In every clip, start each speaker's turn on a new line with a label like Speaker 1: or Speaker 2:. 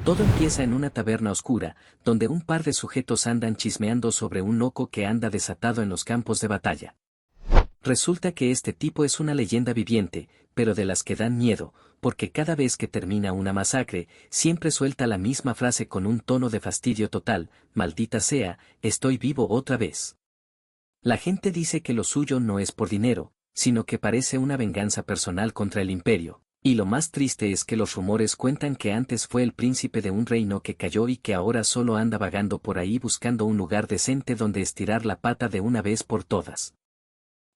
Speaker 1: Todo empieza en una taberna oscura, donde un par de sujetos andan chismeando sobre un loco que anda desatado en los campos de batalla. Resulta que este tipo es una leyenda viviente, pero de las que dan miedo, porque cada vez que termina una masacre, siempre suelta la misma frase con un tono de fastidio total: maldita sea, estoy vivo otra vez. La gente dice que lo suyo no es por dinero, sino que parece una venganza personal contra el imperio. Y lo más triste es que los rumores cuentan que antes fue el príncipe de un reino que cayó y que ahora solo anda vagando por ahí buscando un lugar decente donde estirar la pata de una vez por todas.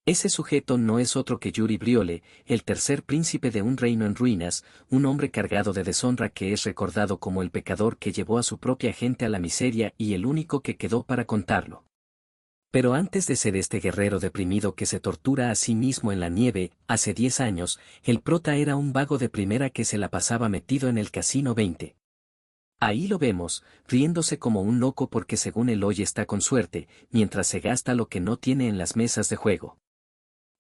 Speaker 1: Ese sujeto no es otro que Yuri Briole, el tercer príncipe de un reino en ruinas, un hombre cargado de deshonra que es recordado como el pecador que llevó a su propia gente a la miseria y el único que quedó para contarlo. Pero antes de ser este guerrero deprimido que se tortura a sí mismo en la nieve, hace 10 años, el prota era un vago de primera que se la pasaba metido en el Casino 20. Ahí lo vemos, riéndose como un loco porque según él hoy está con suerte, mientras se gasta lo que no tiene en las mesas de juego.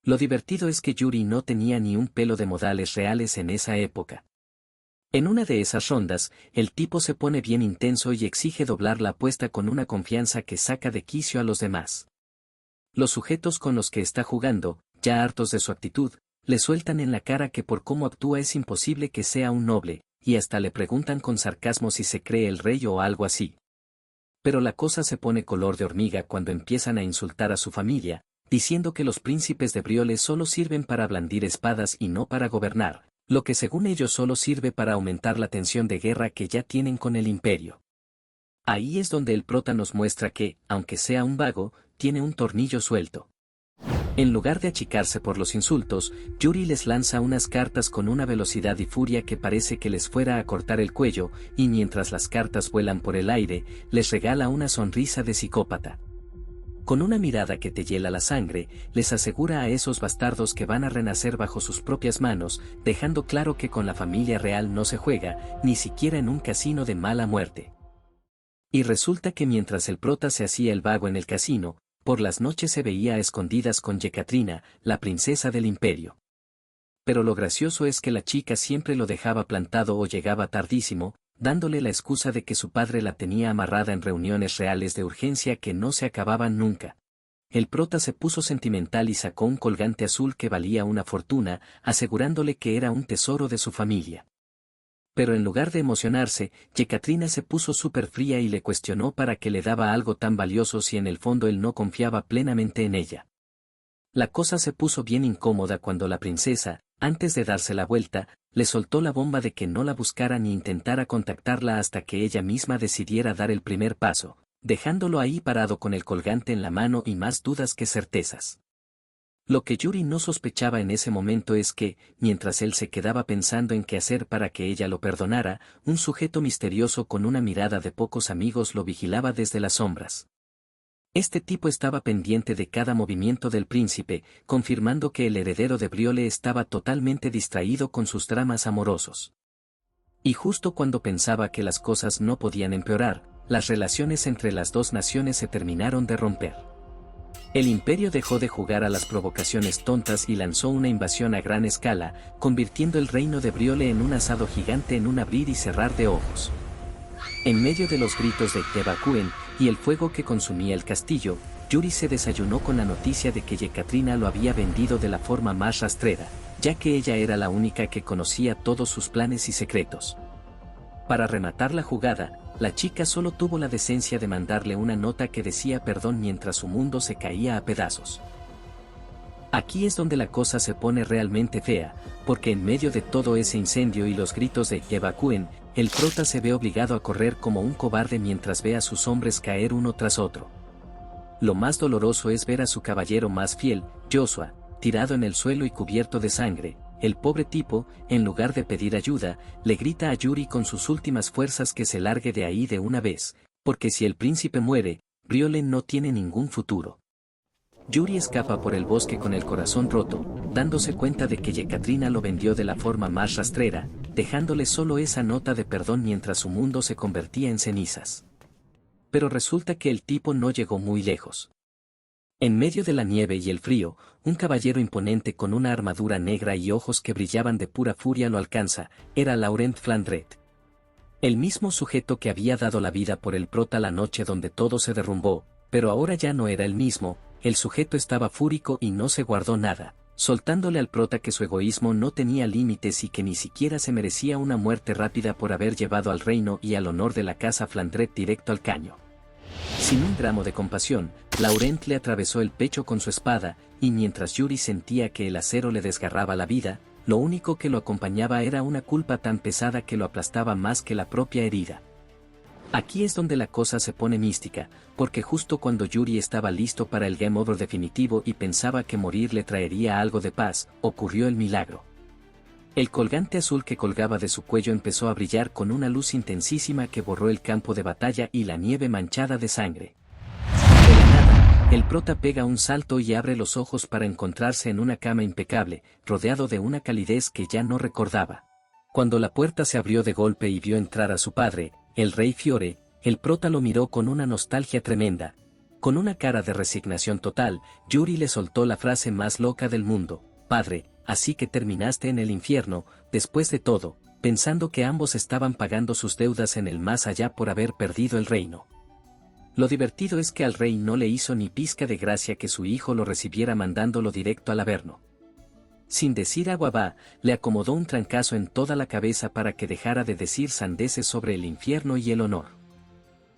Speaker 1: Lo divertido es que Yuri no tenía ni un pelo de modales reales en esa época. En una de esas rondas, el tipo se pone bien intenso y exige doblar la apuesta con una confianza que saca de quicio a los demás. Los sujetos con los que está jugando, ya hartos de su actitud, le sueltan en la cara que por cómo actúa es imposible que sea un noble, y hasta le preguntan con sarcasmo si se cree el rey o algo así. Pero la cosa se pone color de hormiga cuando empiezan a insultar a su familia, diciendo que los príncipes de Brioles solo sirven para blandir espadas y no para gobernar, lo que según ellos solo sirve para aumentar la tensión de guerra que ya tienen con el imperio. Ahí es donde el prota nos muestra que, aunque sea un vago, tiene un tornillo suelto. En lugar de achicarse por los insultos, Yuri les lanza unas cartas con una velocidad y furia que parece que les fuera a cortar el cuello, y mientras las cartas vuelan por el aire, les regala una sonrisa de psicópata. Con una mirada que te hiela la sangre, les asegura a esos bastardos que van a renacer bajo sus propias manos, dejando claro que con la familia real no se juega, ni siquiera en un casino de mala muerte. Y resulta que mientras el prota se hacía el vago en el casino, por las noches se veía a escondidas con Yekatrina, la princesa del imperio. Pero lo gracioso es que la chica siempre lo dejaba plantado o llegaba tardísimo, dándole la excusa de que su padre la tenía amarrada en reuniones reales de urgencia que no se acababan nunca. El prota se puso sentimental y sacó un colgante azul que valía una fortuna, asegurándole que era un tesoro de su familia. Pero en lugar de emocionarse, Yekatrina se puso súper fría y le cuestionó para qué le daba algo tan valioso si en el fondo él no confiaba plenamente en ella. La cosa se puso bien incómoda cuando la princesa, antes de darse la vuelta, le soltó la bomba de que no la buscara ni intentara contactarla hasta que ella misma decidiera dar el primer paso, dejándolo ahí parado con el colgante en la mano y más dudas que certezas. Lo que Yuri no sospechaba en ese momento es que, mientras él se quedaba pensando en qué hacer para que ella lo perdonara, un sujeto misterioso con una mirada de pocos amigos lo vigilaba desde las sombras. Este tipo estaba pendiente de cada movimiento del príncipe, confirmando que el heredero de Briole estaba totalmente distraído con sus dramas amorosos. Y justo cuando pensaba que las cosas no podían empeorar, las relaciones entre las dos naciones se terminaron de romper. El imperio dejó de jugar a las provocaciones tontas y lanzó una invasión a gran escala, convirtiendo el reino de Briole en un asado gigante en un abrir y cerrar de ojos. En medio de los gritos de Evacúen y el fuego que consumía el castillo, Yuri se desayunó con la noticia de que Yekatrina lo había vendido de la forma más rastrera, ya que ella era la única que conocía todos sus planes y secretos. Para rematar la jugada, la chica solo tuvo la decencia de mandarle una nota que decía perdón mientras su mundo se caía a pedazos. Aquí es donde la cosa se pone realmente fea, porque en medio de todo ese incendio y los gritos de evacúen, el prota se ve obligado a correr como un cobarde mientras ve a sus hombres caer uno tras otro. Lo más doloroso es ver a su caballero más fiel, Joshua, tirado en el suelo y cubierto de sangre. El pobre tipo, en lugar de pedir ayuda, le grita a Yuri con sus últimas fuerzas que se largue de ahí de una vez, porque si el príncipe muere, Briole no tiene ningún futuro. Yuri escapa por el bosque con el corazón roto, dándose cuenta de que Yekatrina lo vendió de la forma más rastrera, dejándole solo esa nota de perdón mientras su mundo se convertía en cenizas. Pero resulta que el tipo no llegó muy lejos. En medio de la nieve y el frío, un caballero imponente con una armadura negra y ojos que brillaban de pura furia lo alcanza, era Laurent Flandret. El mismo sujeto que había dado la vida por el prota la noche donde todo se derrumbó, pero ahora ya no era el mismo, el sujeto estaba fúrico y no se guardó nada, soltándole al prota que su egoísmo no tenía límites y que ni siquiera se merecía una muerte rápida por haber llevado al reino y al honor de la casa Flandret directo al caño. Sin un gramo de compasión, Laurent le atravesó el pecho con su espada, y mientras Yuri sentía que el acero le desgarraba la vida, lo único que lo acompañaba era una culpa tan pesada que lo aplastaba más que la propia herida. Aquí es donde la cosa se pone mística, porque justo cuando Yuri estaba listo para el game over definitivo y pensaba que morir le traería algo de paz, ocurrió el milagro. El colgante azul que colgaba de su cuello empezó a brillar con una luz intensísima que borró el campo de batalla y la nieve manchada de sangre. De la nada, el prota pega un salto y abre los ojos para encontrarse en una cama impecable, rodeado de una calidez que ya no recordaba. Cuando la puerta se abrió de golpe y vio entrar a su padre, el rey Fiore, el prota lo miró con una nostalgia tremenda. Con una cara de resignación total, Yuri le soltó la frase más loca del mundo: «Padre, así que terminaste en el infierno», después de todo, pensando que ambos estaban pagando sus deudas en el más allá por haber perdido el reino. Lo divertido es que al rey no le hizo ni pizca de gracia que su hijo lo recibiera mandándolo directo al Averno. Sin decir agua va, le acomodó un trancazo en toda la cabeza para que dejara de decir sandeces sobre el infierno y el honor.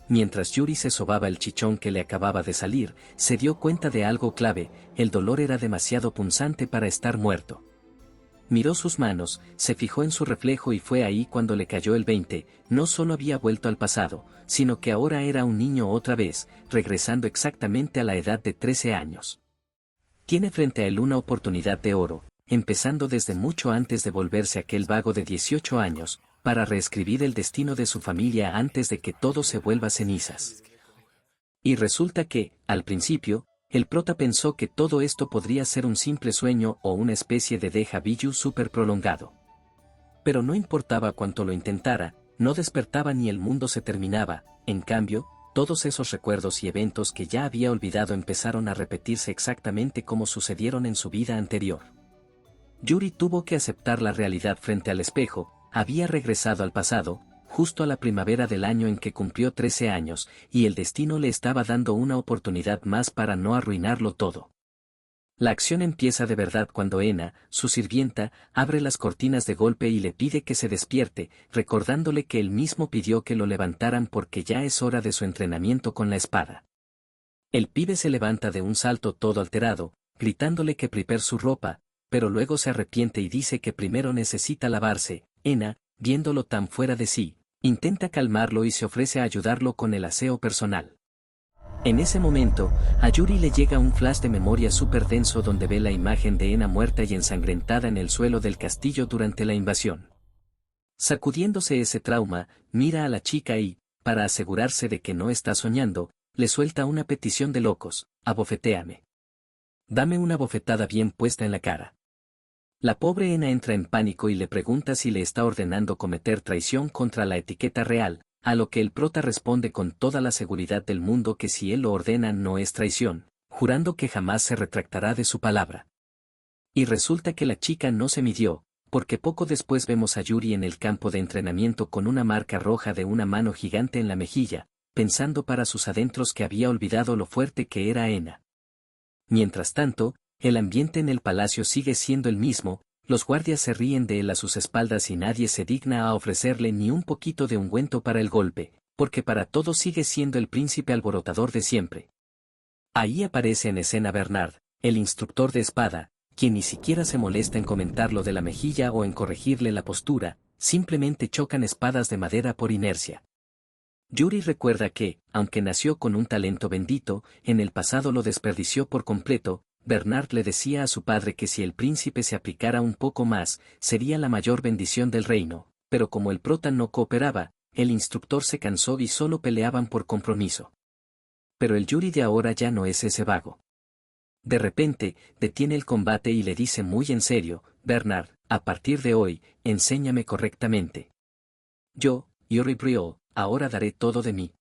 Speaker 1: Mientras Yuri se sobaba el chichón que le acababa de salir, se dio cuenta de algo clave: el dolor era demasiado punzante para estar muerto. Miró sus manos, se fijó en su reflejo y fue ahí cuando le cayó el 20, no solo había vuelto al pasado, sino que ahora era un niño otra vez, regresando exactamente a la edad de 13 años. Tiene frente a él una oportunidad de oro, empezando desde mucho antes de volverse aquel vago de 18 años, para reescribir el destino de su familia antes de que todo se vuelva cenizas. Y resulta que, al principio, el prota pensó que todo esto podría ser un simple sueño o una especie de déjà vu súper prolongado. Pero no importaba cuánto lo intentara, no despertaba ni el mundo se terminaba. En cambio, todos esos recuerdos y eventos que ya había olvidado empezaron a repetirse exactamente como sucedieron en su vida anterior. Yuri tuvo que aceptar la realidad frente al espejo: había regresado al pasado, justo a la primavera del año en que cumplió 13 años, y el destino le estaba dando una oportunidad más para no arruinarlo todo. La acción empieza de verdad cuando Ena, su sirvienta, abre las cortinas de golpe y le pide que se despierte, recordándole que él mismo pidió que lo levantaran porque ya es hora de su entrenamiento con la espada. El pibe se levanta de un salto todo alterado, gritándole que prepare su ropa, pero luego se arrepiente y dice que primero necesita lavarse. Ena, viéndolo tan fuera de sí, intenta calmarlo y se ofrece a ayudarlo con el aseo personal. En ese momento, a Yuri le llega un flash de memoria súper denso donde ve la imagen de Ena muerta y ensangrentada en el suelo del castillo durante la invasión. Sacudiéndose ese trauma, mira a la chica y, para asegurarse de que no está soñando, le suelta una petición de locos: «Abofetéame. Dame una bofetada bien puesta en la cara». La pobre Ena entra en pánico y le pregunta si le está ordenando cometer traición contra la etiqueta real, a lo que el prota responde con toda la seguridad del mundo que si él lo ordena no es traición, jurando que jamás se retractará de su palabra. Y resulta que la chica no se midió, porque poco después vemos a Yuri en el campo de entrenamiento con una marca roja de una mano gigante en la mejilla, pensando para sus adentros que había olvidado lo fuerte que era Ena. Mientras tanto, el ambiente en el palacio sigue siendo el mismo, los guardias se ríen de él a sus espaldas y nadie se digna a ofrecerle ni un poquito de ungüento para el golpe, porque para todos sigue siendo el príncipe alborotador de siempre. Ahí aparece en escena Bernard, el instructor de espada, quien ni siquiera se molesta en comentar lo de la mejilla o en corregirle la postura, simplemente chocan espadas de madera por inercia. Yuri recuerda que, aunque nació con un talento bendito, en el pasado lo desperdició por completo. Bernard le decía a su padre que si el príncipe se aplicara un poco más, sería la mayor bendición del reino, pero como el prota no cooperaba, el instructor se cansó y solo peleaban por compromiso. Pero el Yuri de ahora ya no es ese vago. De repente, detiene el combate y le dice muy en serio: «Bernard, a partir de hoy, enséñame correctamente. Yo, Yuri Briol, ahora daré todo de mí».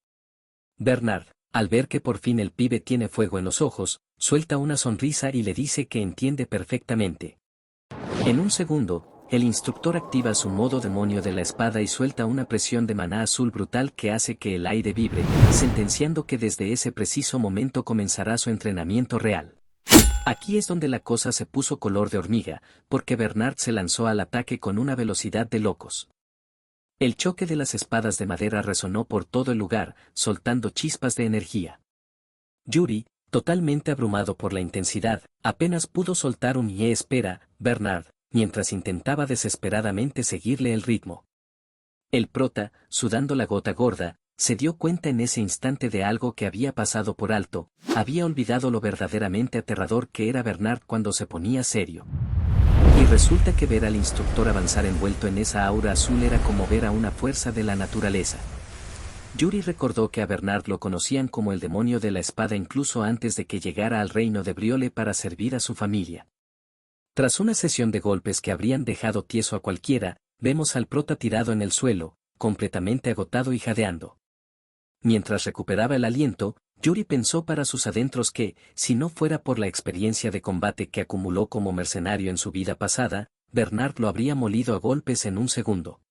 Speaker 1: Bernard, al ver que por fin el pibe tiene fuego en los ojos, suelta una sonrisa y le dice que entiende perfectamente. En un segundo, el instructor activa su modo demonio de la espada y suelta una presión de maná azul brutal que hace que el aire vibre, sentenciando que desde ese preciso momento comenzará su entrenamiento real. Aquí es donde la cosa se puso color de hormiga, porque Bernard se lanzó al ataque con una velocidad de locos. El choque de las espadas de madera resonó por todo el lugar, soltando chispas de energía. Yuri, totalmente abrumado por la intensidad, apenas pudo soltar un espera, Bernard, mientras intentaba desesperadamente seguirle el ritmo. El prota, sudando la gota gorda, se dio cuenta en ese instante de algo que había pasado por alto, había olvidado lo verdaderamente aterrador que era Bernard cuando se ponía serio. Y resulta que ver al instructor avanzar envuelto en esa aura azul era como ver a una fuerza de la naturaleza. Yuri recordó que a Bernard lo conocían como el demonio de la espada incluso antes de que llegara al reino de Briolle para servir a su familia. Tras una sesión de golpes que habrían dejado tieso a cualquiera, vemos al prota tirado en el suelo, completamente agotado y jadeando. Mientras recuperaba el aliento, Yuri pensó para sus adentros que, si no fuera por la experiencia de combate que acumuló como mercenario en su vida pasada, Bernard lo habría molido a golpes en un segundo.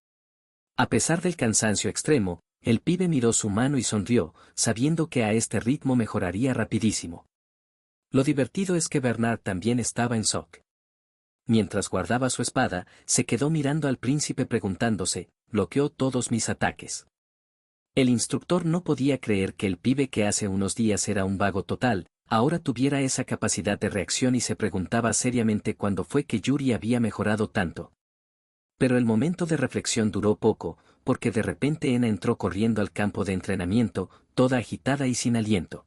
Speaker 1: A pesar del cansancio extremo, el pibe miró su mano y sonrió, sabiendo que a este ritmo mejoraría rapidísimo. Lo divertido es que Bernard también estaba en shock. Mientras guardaba su espada, se quedó mirando al príncipe preguntándose, ¿bloqueó todos mis ataques? El instructor no podía creer que el pibe que hace unos días era un vago total, ahora tuviera esa capacidad de reacción y se preguntaba seriamente cuándo fue que Yuri había mejorado tanto. Pero el momento de reflexión duró poco, porque de repente Ena entró corriendo al campo de entrenamiento, toda agitada y sin aliento.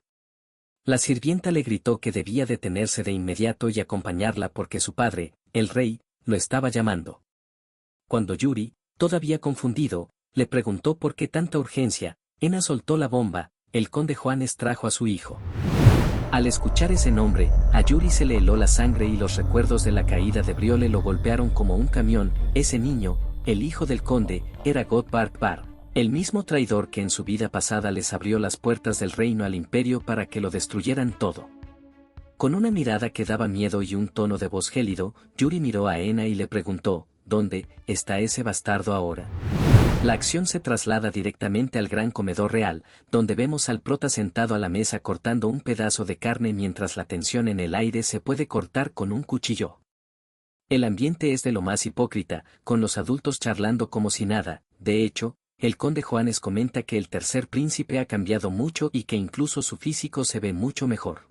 Speaker 1: La sirvienta le gritó que debía detenerse de inmediato y acompañarla porque su padre, el rey, lo estaba llamando. Cuando Yuri, todavía confundido, le preguntó por qué tanta urgencia, Ena soltó la bomba, el conde Juanes trajo a su hijo. Al escuchar ese nombre, a Yuri se le heló la sangre y los recuerdos de la caída de Briolle lo golpearon como un camión. Ese niño, el hijo del conde, era Godbart Bar, el mismo traidor que en su vida pasada les abrió las puertas del reino al imperio para que lo destruyeran todo. Con una mirada que daba miedo y un tono de voz gélido, Yuri miró a Ena y le preguntó, ¿dónde está ese bastardo ahora? La acción se traslada directamente al gran comedor real, donde vemos al prota sentado a la mesa cortando un pedazo de carne mientras la tensión en el aire se puede cortar con un cuchillo. El ambiente es de lo más hipócrita, con los adultos charlando como si nada. De hecho, el conde Juanes comenta que el tercer príncipe ha cambiado mucho y que incluso su físico se ve mucho mejor.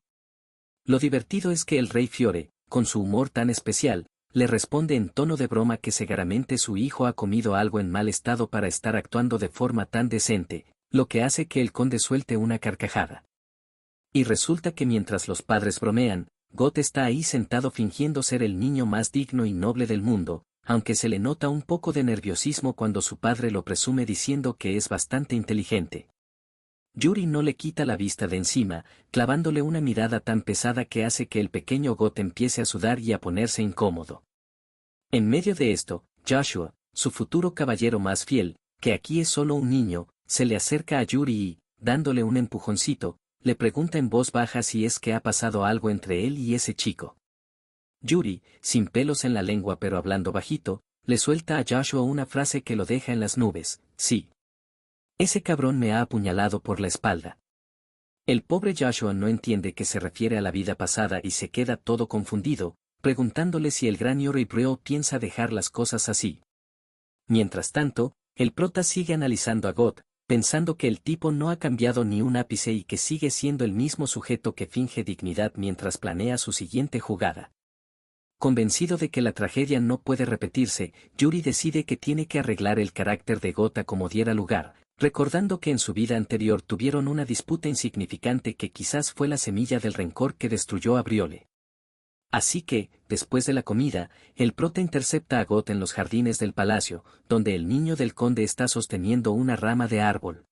Speaker 1: Lo divertido es que el rey Fiore, con su humor tan especial, le responde en tono de broma que seguramente su hijo ha comido algo en mal estado para estar actuando de forma tan decente, lo que hace que el conde suelte una carcajada. Y resulta que mientras los padres bromean, Got está ahí sentado fingiendo ser el niño más digno y noble del mundo, aunque se le nota un poco de nerviosismo cuando su padre lo presume diciendo que es bastante inteligente. Yuri no le quita la vista de encima, clavándole una mirada tan pesada que hace que el pequeño Got empiece a sudar y a ponerse incómodo. En medio de esto, Joshua, su futuro caballero más fiel, que aquí es solo un niño, se le acerca a Yuri y, dándole un empujoncito, le pregunta en voz baja si es que ha pasado algo entre él y ese chico. Yuri, sin pelos en la lengua pero hablando bajito, le suelta a Joshua una frase que lo deja en las nubes, sí. Ese cabrón me ha apuñalado por la espalda. El pobre Joshua no entiende que se refiere a la vida pasada y se queda todo confundido, preguntándole si el gran Yuri Breo piensa dejar las cosas así. Mientras tanto, el prota sigue analizando a God, pensando que el tipo no ha cambiado ni un ápice y que sigue siendo el mismo sujeto que finge dignidad mientras planea su siguiente jugada. Convencido de que la tragedia no puede repetirse, Yuri decide que tiene que arreglar el carácter de Gota como diera lugar, recordando que en su vida anterior tuvieron una disputa insignificante que quizás fue la semilla del rencor que destruyó a Briolle. Así que, después de la comida, el prota intercepta a Got en los jardines del palacio, donde el niño del conde está sosteniendo una rama de árbol.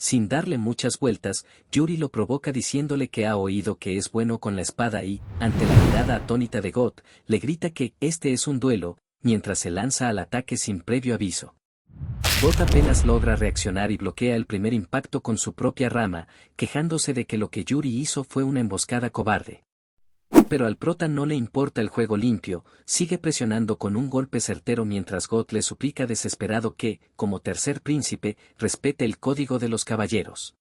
Speaker 1: Sin darle muchas vueltas, Yuri lo provoca diciéndole que ha oído que es bueno con la espada y, ante la mirada atónita de Got, le grita que este es un duelo, mientras se lanza al ataque sin previo aviso. Got apenas logra reaccionar y bloquea el primer impacto con su propia rama, quejándose de que lo que Yuri hizo fue una emboscada cobarde. Pero al prota no le importa el juego limpio, sigue presionando con un golpe certero mientras God le suplica desesperado que, como tercer príncipe, respete el código de los caballeros.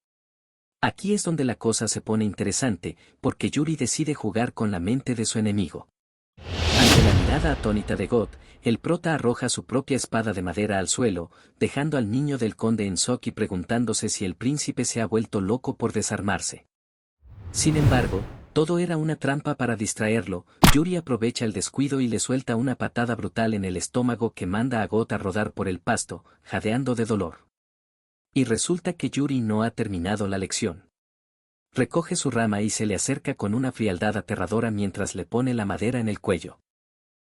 Speaker 1: Aquí es donde la cosa se pone interesante, porque Yuri decide jugar con la mente de su enemigo. Ante la mirada atónita de God, el prota arroja su propia espada de madera al suelo, dejando al niño del conde en shock y preguntándose si el príncipe se ha vuelto loco por desarmarse. Sin embargo, todo era una trampa para distraerlo. Yuri aprovecha el descuido y le suelta una patada brutal en el estómago que manda a God a rodar por el pasto, jadeando de dolor. Y resulta que Yuri no ha terminado la lección. Recoge su rama y se le acerca con una frialdad aterradora mientras le pone la madera en el cuello.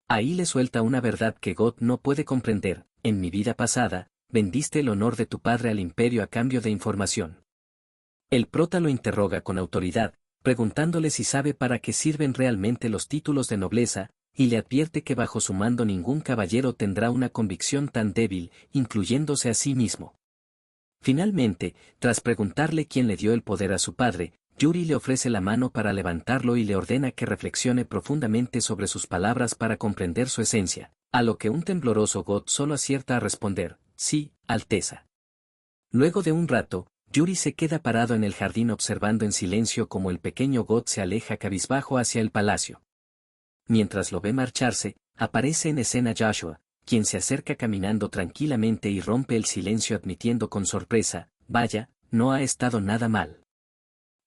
Speaker 1: Ahí le suelta una verdad que God no puede comprender: en mi vida pasada, vendiste el honor de tu padre al imperio a cambio de información. El prota lo interroga con autoridad, preguntándole si sabe para qué sirven realmente los títulos de nobleza, y le advierte que bajo su mando ningún caballero tendrá una convicción tan débil, incluyéndose a sí mismo. Finalmente, tras preguntarle quién le dio el poder a su padre, Yuri le ofrece la mano para levantarlo y le ordena que reflexione profundamente sobre sus palabras para comprender su esencia, a lo que un tembloroso God solo acierta a responder: sí, Alteza. Luego de un rato, Yuri se queda parado en el jardín observando en silencio cómo el pequeño God se aleja cabizbajo hacia el palacio. Mientras lo ve marcharse, aparece en escena Joshua, quien se acerca caminando tranquilamente y rompe el silencio admitiendo con sorpresa: vaya, no ha estado nada mal.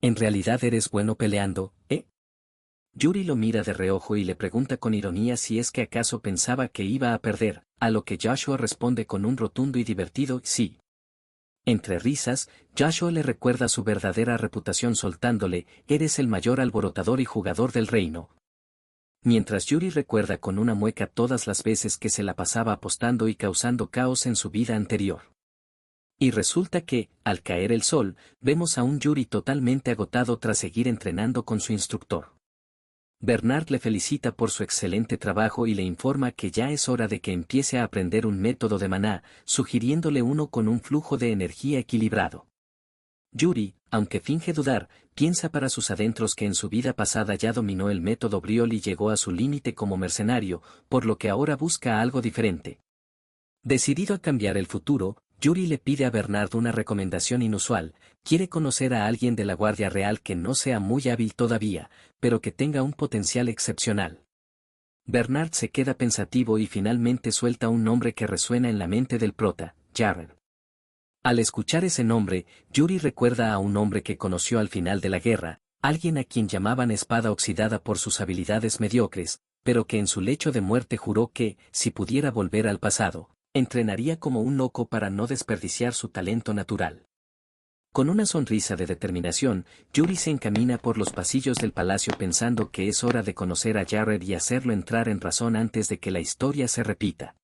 Speaker 1: En realidad eres bueno peleando, ¿eh? Yuri lo mira de reojo y le pregunta con ironía si es que acaso pensaba que iba a perder, a lo que Joshua responde con un rotundo y divertido sí. Entre risas, Joshua le recuerda su verdadera reputación soltándole: eres el mayor alborotador y jugador del reino. Mientras Yuri recuerda con una mueca todas las veces que se la pasaba apostando y causando caos en su vida anterior. Y resulta que, al caer el sol, vemos a un Yuri totalmente agotado tras seguir entrenando con su instructor. Bernard le felicita por su excelente trabajo y le informa que ya es hora de que empiece a aprender un método de maná, sugiriéndole uno con un flujo de energía equilibrado. Yuri, aunque finge dudar, piensa para sus adentros que en su vida pasada ya dominó el método Briol y llegó a su límite como mercenario, por lo que ahora busca algo diferente. Decidido a cambiar el futuro, Yuri le pide a Bernard una recomendación inusual: quiere conocer a alguien de la Guardia Real que no sea muy hábil todavía, pero que tenga un potencial excepcional. Bernard se queda pensativo y finalmente suelta un nombre que resuena en la mente del prota: Jared. Al escuchar ese nombre, Yuri recuerda a un hombre que conoció al final de la guerra, alguien a quien llamaban Espada Oxidada por sus habilidades mediocres, pero que en su lecho de muerte juró que, si pudiera volver al pasado, entrenaría como un loco para no desperdiciar su talento natural. Con una sonrisa de determinación, Yuri se encamina por los pasillos del palacio pensando que es hora de conocer a Jared y hacerlo entrar en razón antes de que la historia se repita.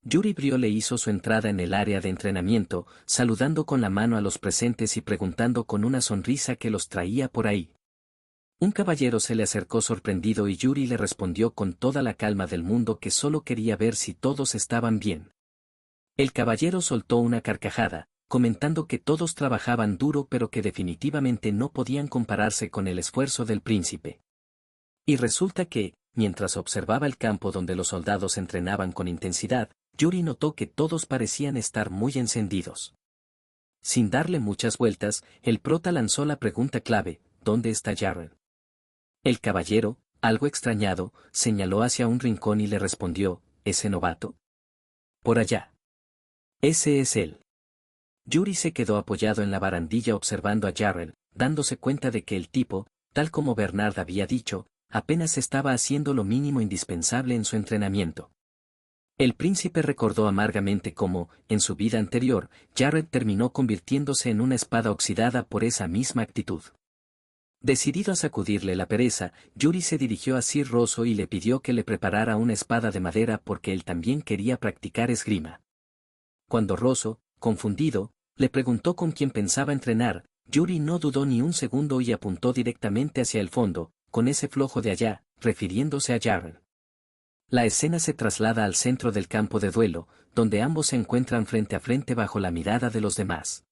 Speaker 1: Yuri Briol hizo su entrada en el área de entrenamiento, saludando con la mano a los presentes y preguntando con una sonrisa qué los traía por ahí. Un caballero se le acercó sorprendido y Yuri le respondió con toda la calma del mundo que solo quería ver si todos estaban bien. El caballero soltó una carcajada, comentando que todos trabajaban duro pero que definitivamente no podían compararse con el esfuerzo del príncipe. Y resulta que, mientras observaba el campo donde los soldados entrenaban con intensidad, Yuri notó que todos parecían estar muy encendidos. Sin darle muchas vueltas, el prota lanzó la pregunta clave: ¿dónde está Jared? El caballero, algo extrañado, señaló hacia un rincón y le respondió: ¿ese novato? Por allá. Ese es él. Yuri se quedó apoyado en la barandilla observando a Jared, dándose cuenta de que el tipo, tal como Bernard había dicho, apenas estaba haciendo lo mínimo indispensable en su entrenamiento. El príncipe recordó amargamente cómo, en su vida anterior, Jared terminó convirtiéndose en una espada oxidada por esa misma actitud. Decidido a sacudirle la pereza, Yuri se dirigió a Sir Rosso y le pidió que le preparara una espada de madera porque él también quería practicar esgrima. Cuando Rosso, confundido, le preguntó con quién pensaba entrenar, Yuri no dudó ni un segundo y apuntó directamente hacia el fondo, con ese flojo de allá, refiriéndose a Jared. La escena se traslada al centro del campo de duelo, donde ambos se encuentran frente a frente bajo la mirada de los demás.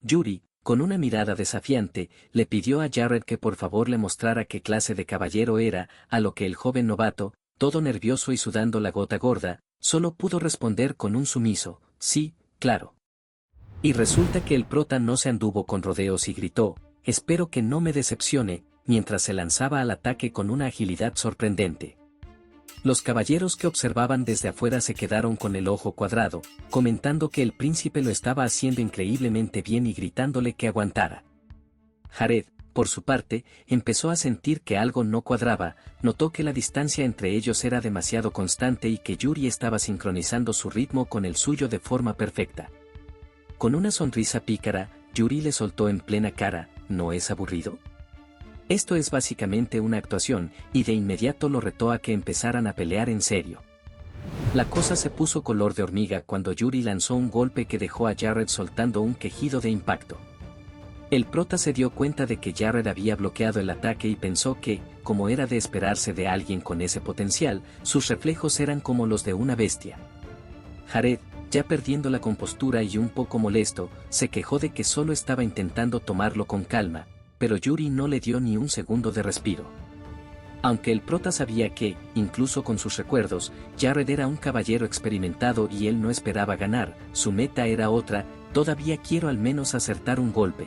Speaker 1: Yuri, Con una mirada desafiante, le pidió a Jared que por favor le mostrara qué clase de caballero era, a lo que el joven novato, todo nervioso y sudando la gota gorda, solo pudo responder con un sumiso, sí, claro. Y resulta que el prota no se anduvo con rodeos y gritó, espero que no me decepcione, mientras se lanzaba al ataque con una agilidad sorprendente. Los caballeros que observaban desde afuera se quedaron con el ojo cuadrado, comentando que el príncipe lo estaba haciendo increíblemente bien y gritándole que aguantara. Jared, por su parte, empezó a sentir que algo no cuadraba, notó que la distancia entre ellos era demasiado constante y que Yuri estaba sincronizando su ritmo con el suyo de forma perfecta. Con una sonrisa pícara, Yuri le soltó en plena cara, ¿no es aburrido? Esto es básicamente una actuación, y de inmediato lo retó a que empezaran a pelear en serio. La cosa se puso color de hormiga cuando Yuri lanzó un golpe que dejó a Jared soltando un quejido de impacto. El prota se dio cuenta de que Jared había bloqueado el ataque y pensó que, como era de esperarse de alguien con ese potencial, sus reflejos eran como los de una bestia. Jared, ya perdiendo la compostura y un poco molesto, se quejó de que solo estaba intentando tomarlo con calma, pero Yuri no le dio ni un segundo de respiro. Aunque el prota sabía que, incluso con sus recuerdos, Jared era un caballero experimentado y él no esperaba ganar, su meta era otra, todavía quiero al menos acertar un golpe.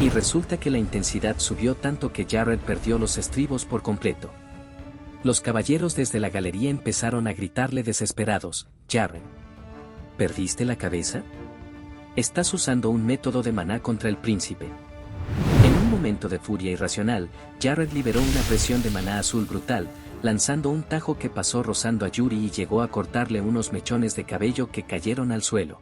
Speaker 1: Y resulta que la intensidad subió tanto que Jared perdió los estribos por completo. Los caballeros desde la galería empezaron a gritarle desesperados, Jared, ¿perdiste la cabeza? Estás usando un método de maná contra el príncipe. En un momento de furia irracional, Jared liberó una presión de maná azul brutal, lanzando un tajo que pasó rozando a Yuri y llegó a cortarle unos mechones de cabello que cayeron al suelo.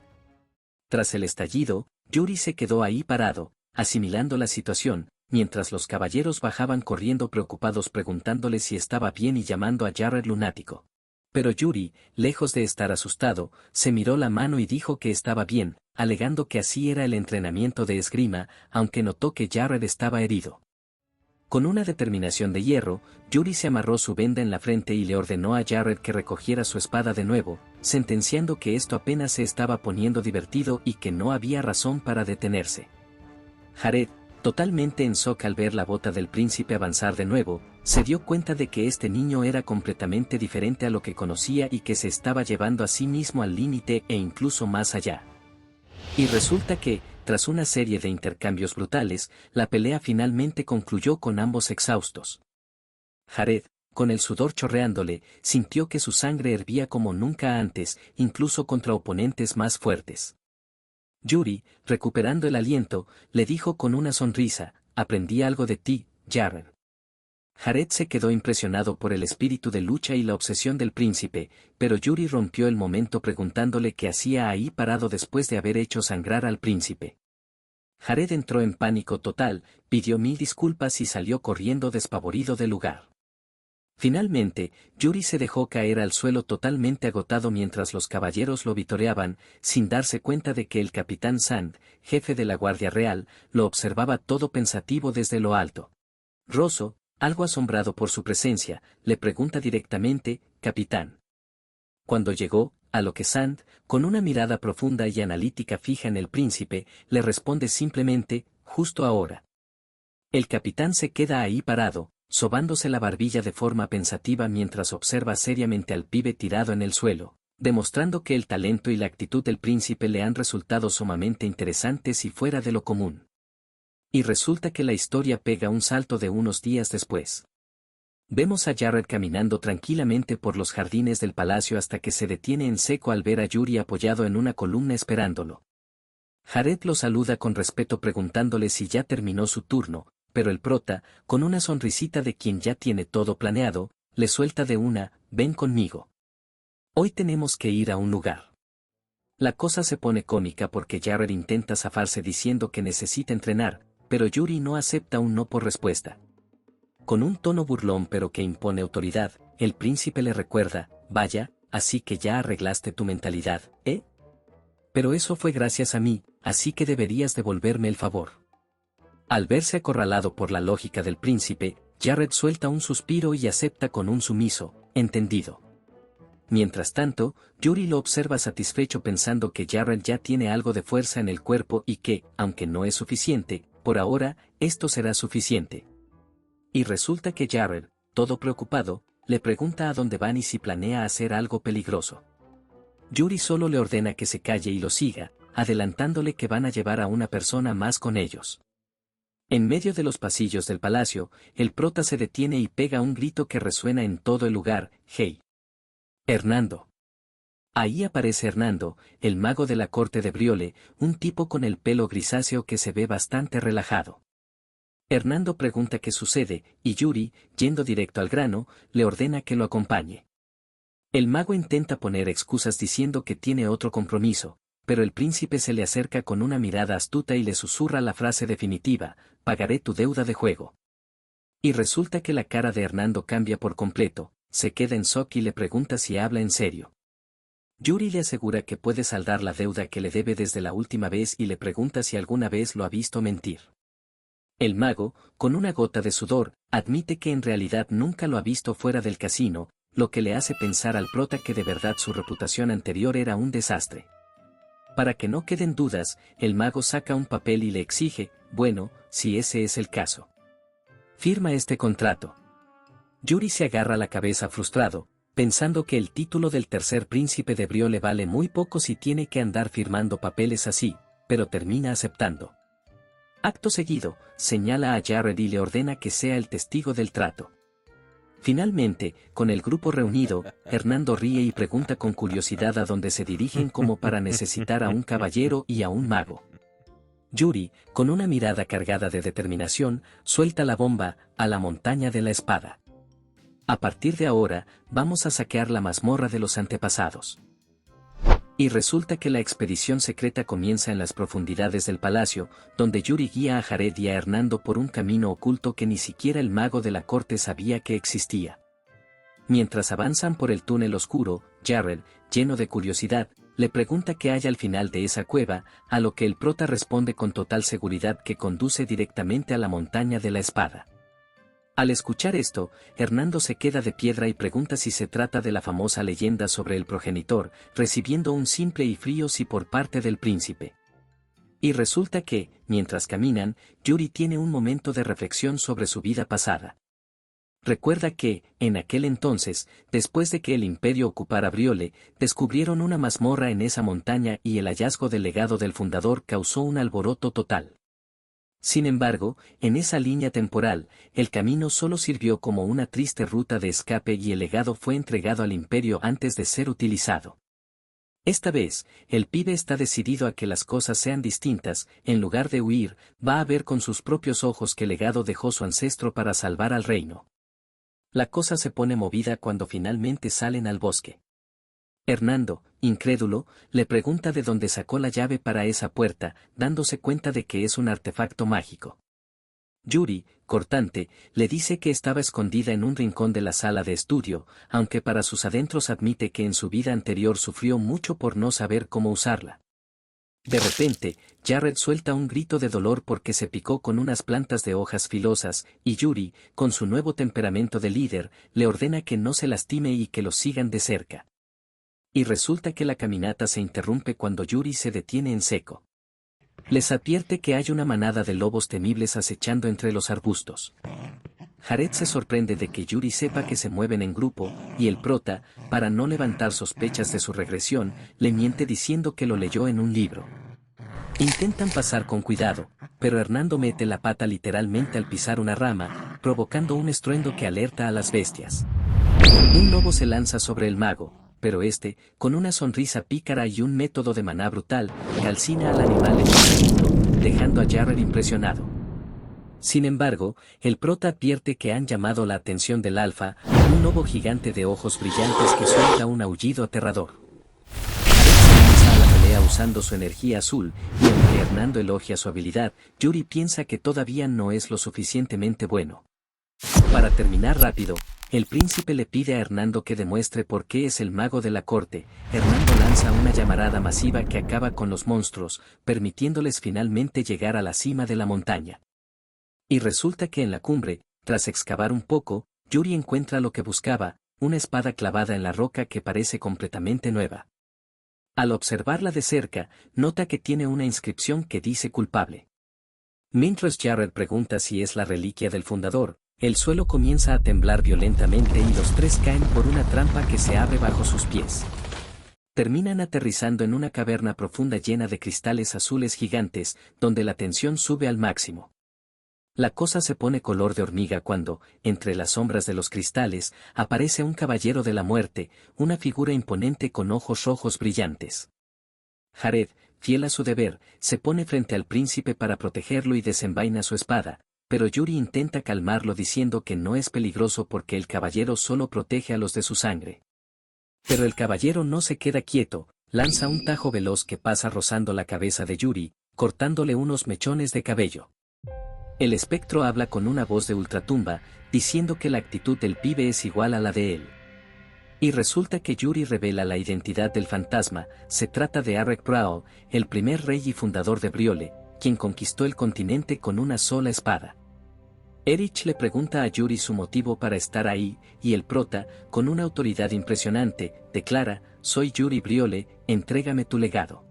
Speaker 1: Tras el estallido, Yuri se quedó ahí parado, asimilando la situación, mientras los caballeros bajaban corriendo preocupados preguntándole si estaba bien y llamando a Jared lunático. Pero Yuri, lejos de estar asustado, se miró la mano y dijo que estaba bien, alegando que así era el entrenamiento de esgrima, aunque notó que Jared estaba herido. Con una determinación de hierro, Yuri se amarró su venda en la frente y le ordenó a Jared que recogiera su espada de nuevo, sentenciando que esto apenas se estaba poniendo divertido y que no había razón para detenerse. Jared, totalmente en shock al ver la bota del príncipe avanzar de nuevo, se dio cuenta de que este niño era completamente diferente a lo que conocía y que se estaba llevando a sí mismo al límite e incluso más allá. Y resulta que, tras una serie de intercambios brutales, la pelea finalmente concluyó con ambos exhaustos. Jared, con el sudor chorreándole, sintió que su sangre hervía como nunca antes, incluso contra oponentes más fuertes. Yuri, recuperando el aliento, le dijo con una sonrisa, aprendí algo de ti, Jared. Jared se quedó impresionado por el espíritu de lucha y la obsesión del príncipe, pero Yuri rompió el momento preguntándole qué hacía ahí parado después de haber hecho sangrar al príncipe. Jared entró en pánico total, pidió 1000 disculpas y salió corriendo despavorido del lugar. Finalmente, Yuri se dejó caer al suelo totalmente agotado mientras los caballeros lo vitoreaban, sin darse cuenta de que el capitán Sand, jefe de la Guardia Real, lo observaba todo pensativo desde lo alto. Rosso, algo asombrado por su presencia, le pregunta directamente, «Capitán». Cuando llegó, a lo que Sand, con una mirada profunda y analítica fija en el príncipe, le responde simplemente, «Justo ahora». El capitán se queda ahí parado, sobándose la barbilla de forma pensativa mientras observa seriamente al pibe tirado en el suelo, demostrando que el talento y la actitud del príncipe le han resultado sumamente interesantes y fuera de lo común. Y resulta que la historia pega un salto de unos días después. Vemos a Jared caminando tranquilamente por los jardines del palacio hasta que se detiene en seco al ver a Yuri apoyado en una columna esperándolo. Jared lo saluda con respeto preguntándole si ya terminó su turno, pero el prota, con una sonrisita de quien ya tiene todo planeado, le suelta de una, ven conmigo. Hoy tenemos que ir a un lugar. La cosa se pone cómica porque Jared intenta zafarse diciendo que necesita entrenar, pero Yuri no acepta un no por respuesta. Con un tono burlón pero que impone autoridad, el príncipe le recuerda, vaya, así que ya arreglaste tu mentalidad, ¿eh? Pero eso fue gracias a mí, así que deberías devolverme el favor. Al verse acorralado por la lógica del príncipe, Jared suelta un suspiro y acepta con un sumiso, entendido. Mientras tanto, Yuri lo observa satisfecho pensando que Jared ya tiene algo de fuerza en el cuerpo y que, aunque no es suficiente, por ahora, esto será suficiente. Y resulta que Jared, todo preocupado, le pregunta a dónde van y si planea hacer algo peligroso. Yuri solo le ordena que se calle y lo siga, adelantándole que van a llevar a una persona más con ellos. En medio de los pasillos del palacio, el prota se detiene y pega un grito que resuena en todo el lugar: ¡Hey! ¡Hernando! Ahí aparece Hernando, el mago de la corte de Briole, un tipo con el pelo grisáceo que se ve bastante relajado. Hernando pregunta qué sucede, y Yuri, yendo directo al grano, le ordena que lo acompañe. El mago intenta poner excusas diciendo que tiene otro compromiso, pero el príncipe se le acerca con una mirada astuta y le susurra la frase definitiva: pagaré tu deuda de juego. Y resulta que la cara de Hernando cambia por completo, se queda en shock y le pregunta si habla en serio. Yuri le asegura que puede saldar la deuda que le debe desde la última vez y le pregunta si alguna vez lo ha visto mentir. El mago, con una gota de sudor, admite que en realidad nunca lo ha visto fuera del casino, lo que le hace pensar al prota que de verdad su reputación anterior era un desastre. Para que no queden dudas, el mago saca un papel y le exige: bueno, si ese es el caso, firma este contrato. Yuri se agarra la cabeza frustrado, pensando que el título del tercer príncipe de Briole vale muy poco si tiene que andar firmando papeles así, pero termina aceptando. Acto seguido, señala a Jared y le ordena que sea el testigo del trato. Finalmente, con el grupo reunido, Hernando ríe y pregunta con curiosidad a dónde se dirigen como para necesitar a un caballero y a un mago. Yuri, con una mirada cargada de determinación, suelta la bomba: a la montaña de la espada. A partir de ahora, vamos a saquear la mazmorra de los antepasados. Y resulta que la expedición secreta comienza en las profundidades del palacio, donde Yuri guía a Jared y a Hernando por un camino oculto que ni siquiera el mago de la corte sabía que existía. Mientras avanzan por el túnel oscuro, Jared, lleno de curiosidad, le pregunta qué hay al final de esa cueva, a lo que el prota responde con total seguridad que conduce directamente a la montaña de la espada. Al escuchar esto, Hernando se queda de piedra y pregunta si se trata de la famosa leyenda sobre el progenitor, recibiendo un simple y frío sí por parte del príncipe. Y resulta que, mientras caminan, Yuri tiene un momento de reflexión sobre su vida pasada. Recuerda que, en aquel entonces, después de que el imperio ocupara Briole, descubrieron una mazmorra en esa montaña y el hallazgo del legado del fundador causó un alboroto total. Sin embargo, en esa línea temporal, el camino solo sirvió como una triste ruta de escape y el legado fue entregado al imperio antes de ser utilizado. Esta vez, el pibe está decidido a que las cosas sean distintas: en lugar de huir, va a ver con sus propios ojos qué legado dejó su ancestro para salvar al reino. La cosa se pone movida cuando finalmente salen al bosque. Hernando, incrédulo, le pregunta de dónde sacó la llave para esa puerta, dándose cuenta de que es un artefacto mágico. Yuri, cortante, le dice que estaba escondida en un rincón de la sala de estudio, aunque para sus adentros admite que en su vida anterior sufrió mucho por no saber cómo usarla. De repente, Jared suelta un grito de dolor porque se picó con unas plantas de hojas filosas, y Yuri, con su nuevo temperamento de líder, le ordena que no se lastime y que lo sigan de cerca. Y resulta que la caminata se interrumpe cuando Yuri se detiene en seco. Les advierte que hay una manada de lobos temibles acechando entre los arbustos. Jared se sorprende de que Yuri sepa que se mueven en grupo, y el prota, para no levantar sospechas de su regresión, le miente diciendo que lo leyó en un libro. Intentan pasar con cuidado, pero Hernando mete la pata literalmente al pisar una rama, provocando un estruendo que alerta a las bestias. Un lobo se lanza sobre el mago, pero este, con una sonrisa pícara y un método de maná brutal, calcina al animal en un segundo, dejando a Jared impresionado. Sin embargo, el prota advierte que han llamado la atención del alfa, un lobo gigante de ojos brillantes que suelta un aullido aterrador. Jared se lanza a la pelea usando su energía azul, y aunque Hernando elogia su habilidad, Yuri piensa que todavía no es lo suficientemente bueno. Para terminar rápido, el príncipe le pide a Hernando que demuestre por qué es el mago de la corte. Hernando lanza una llamarada masiva que acaba con los monstruos, permitiéndoles finalmente llegar a la cima de la montaña. Y resulta que en la cumbre, tras excavar un poco, Yuri encuentra lo que buscaba: una espada clavada en la roca que parece completamente nueva. Al observarla de cerca, nota que tiene una inscripción que dice culpable. Mientras Jared pregunta si es la reliquia del fundador, el suelo comienza a temblar violentamente y los tres caen por una trampa que se abre bajo sus pies. Terminan aterrizando en una caverna profunda llena de cristales azules gigantes, donde la tensión sube al máximo. La cosa se pone color de hormiga cuando, entre las sombras de los cristales, aparece un caballero de la muerte, una figura imponente con ojos rojos brillantes. Jared, fiel a su deber, se pone frente al príncipe para protegerlo y desenvaina su espada, pero Yuri intenta calmarlo diciendo que no es peligroso porque el caballero solo protege a los de su sangre. Pero el caballero no se queda quieto, lanza un tajo veloz que pasa rozando la cabeza de Yuri, cortándole unos mechones de cabello. El espectro habla con una voz de ultratumba, diciendo que la actitud del pibe es igual a la de él. Y resulta que Yuri revela la identidad del fantasma, se trata de Arek Prowl, el primer rey y fundador de Briole, quien conquistó el continente con una sola espada. Erich le pregunta a Yuri su motivo para estar ahí, y el prota, con una autoridad impresionante, declara: «Soy Yuri Briole, entrégame tu legado».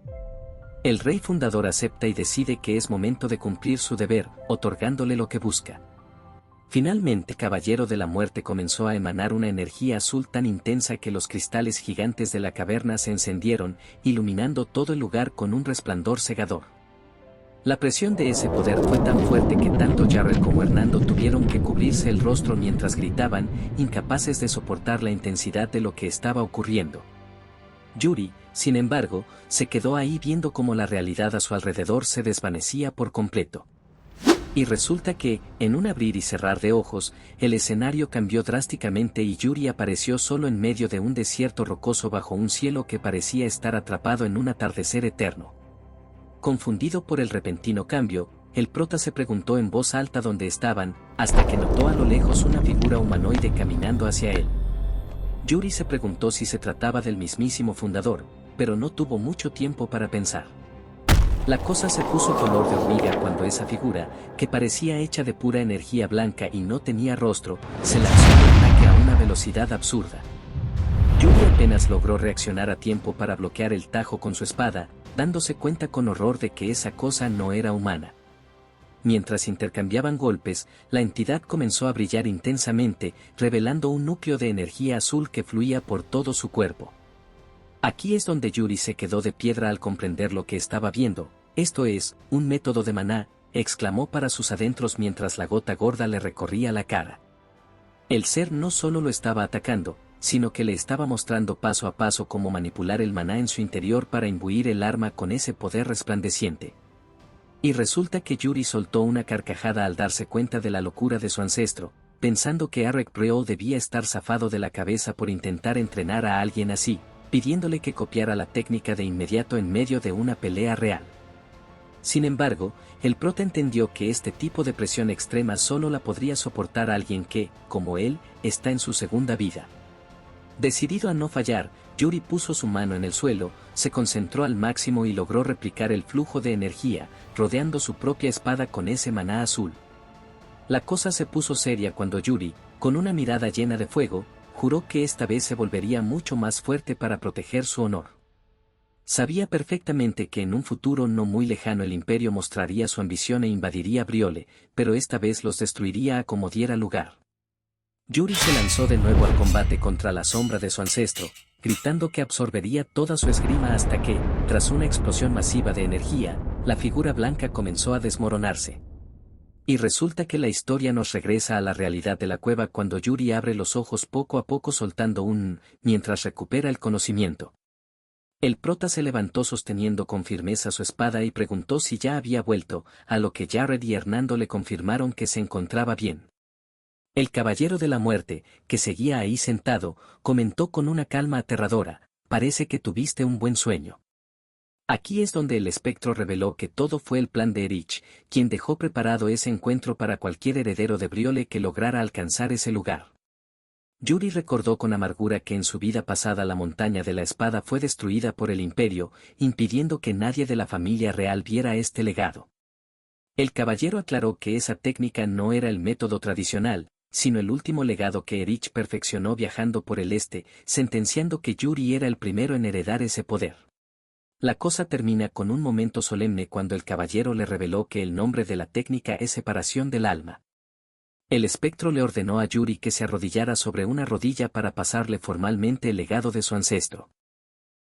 Speaker 1: El rey fundador acepta y decide que es momento de cumplir su deber, otorgándole lo que busca. Finalmente, Caballero de la Muerte comenzó a emanar una energía azul tan intensa que los cristales gigantes de la caverna se encendieron, iluminando todo el lugar con un resplandor cegador. La presión de ese poder fue tan fuerte que tanto Jarrell como Hernando tuvieron que cubrirse el rostro mientras gritaban, incapaces de soportar la intensidad de lo que estaba ocurriendo. Yuri, sin embargo, se quedó ahí viendo cómo la realidad a su alrededor se desvanecía por completo. Y resulta que, en un abrir y cerrar de ojos, el escenario cambió drásticamente y Yuri apareció solo en medio de un desierto rocoso bajo un cielo que parecía estar atrapado en un atardecer eterno. Confundido por el repentino cambio, el prota se preguntó en voz alta dónde estaban, hasta que notó a lo lejos una figura humanoide caminando hacia él. Yuri se preguntó si se trataba del mismísimo fundador, pero no tuvo mucho tiempo para pensar. La cosa se puso color de hormiga cuando esa figura, que parecía hecha de pura energía blanca y no tenía rostro, se lanzó en ataque a una velocidad absurda. Yuri apenas logró reaccionar a tiempo para bloquear el tajo con su espada, dándose cuenta con horror de que esa cosa no era humana. Mientras intercambiaban golpes, la entidad comenzó a brillar intensamente, revelando un núcleo de energía azul que fluía por todo su cuerpo. Aquí es donde Yuri se quedó de piedra al comprender lo que estaba viendo. «Esto es, un método de maná», exclamó para sus adentros mientras la gota gorda le recorría la cara. El ser no solo lo estaba atacando, sino que le estaba mostrando paso a paso cómo manipular el maná en su interior para imbuir el arma con ese poder resplandeciente. Y resulta que Yuri soltó una carcajada al darse cuenta de la locura de su ancestro, pensando que Arek Preol debía estar zafado de la cabeza por intentar entrenar a alguien así, pidiéndole que copiara la técnica de inmediato en medio de una pelea real. Sin embargo, el prota entendió que este tipo de presión extrema solo la podría soportar alguien que, como él, está en su segunda vida. Decidido a no fallar, Yuri puso su mano en el suelo, se concentró al máximo y logró replicar el flujo de energía, rodeando su propia espada con ese maná azul. La cosa se puso seria cuando Yuri, con una mirada llena de fuego, juró que esta vez se volvería mucho más fuerte para proteger su honor. Sabía perfectamente que en un futuro no muy lejano el imperio mostraría su ambición e invadiría Briole, pero esta vez los destruiría a como diera lugar. Yuri se lanzó de nuevo al combate contra la sombra de su ancestro, gritando que absorbería toda su esgrima hasta que, tras una explosión masiva de energía, la figura blanca comenzó a desmoronarse. Y resulta que la historia nos regresa a la realidad de la cueva cuando Yuri abre los ojos poco a poco soltando mientras recupera el conocimiento. El prota se levantó sosteniendo con firmeza su espada y preguntó si ya había vuelto, a lo que Jared y Hernando le confirmaron que se encontraba bien. El Caballero de la Muerte, que seguía ahí sentado, comentó con una calma aterradora: «Parece que tuviste un buen sueño». Aquí es donde el espectro reveló que todo fue el plan de Erich, quien dejó preparado ese encuentro para cualquier heredero de Briole que lograra alcanzar ese lugar. Yuri recordó con amargura que en su vida pasada la montaña de la espada fue destruida por el imperio, impidiendo que nadie de la familia real viera este legado. El caballero aclaró que esa técnica no era el método tradicional, sino el último legado que Erich perfeccionó viajando por el este, sentenciando que Yuri era el primero en heredar ese poder. La cosa termina con un momento solemne cuando el caballero le reveló que el nombre de la técnica es separación del alma. El espectro le ordenó a Yuri que se arrodillara sobre una rodilla para pasarle formalmente el legado de su ancestro.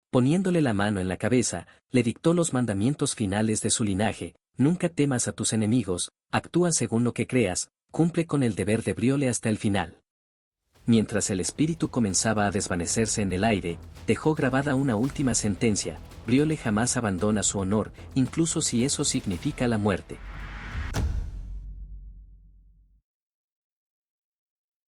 Speaker 1: Poniéndole la mano en la cabeza, le dictó los mandamientos finales de su linaje: nunca temas a tus enemigos, actúa según lo que creas, cumple con el deber de Briole hasta el final. Mientras el espíritu comenzaba a desvanecerse en el aire, dejó grabada una última sentencia: Briole jamás abandona su honor, incluso si eso significa la muerte.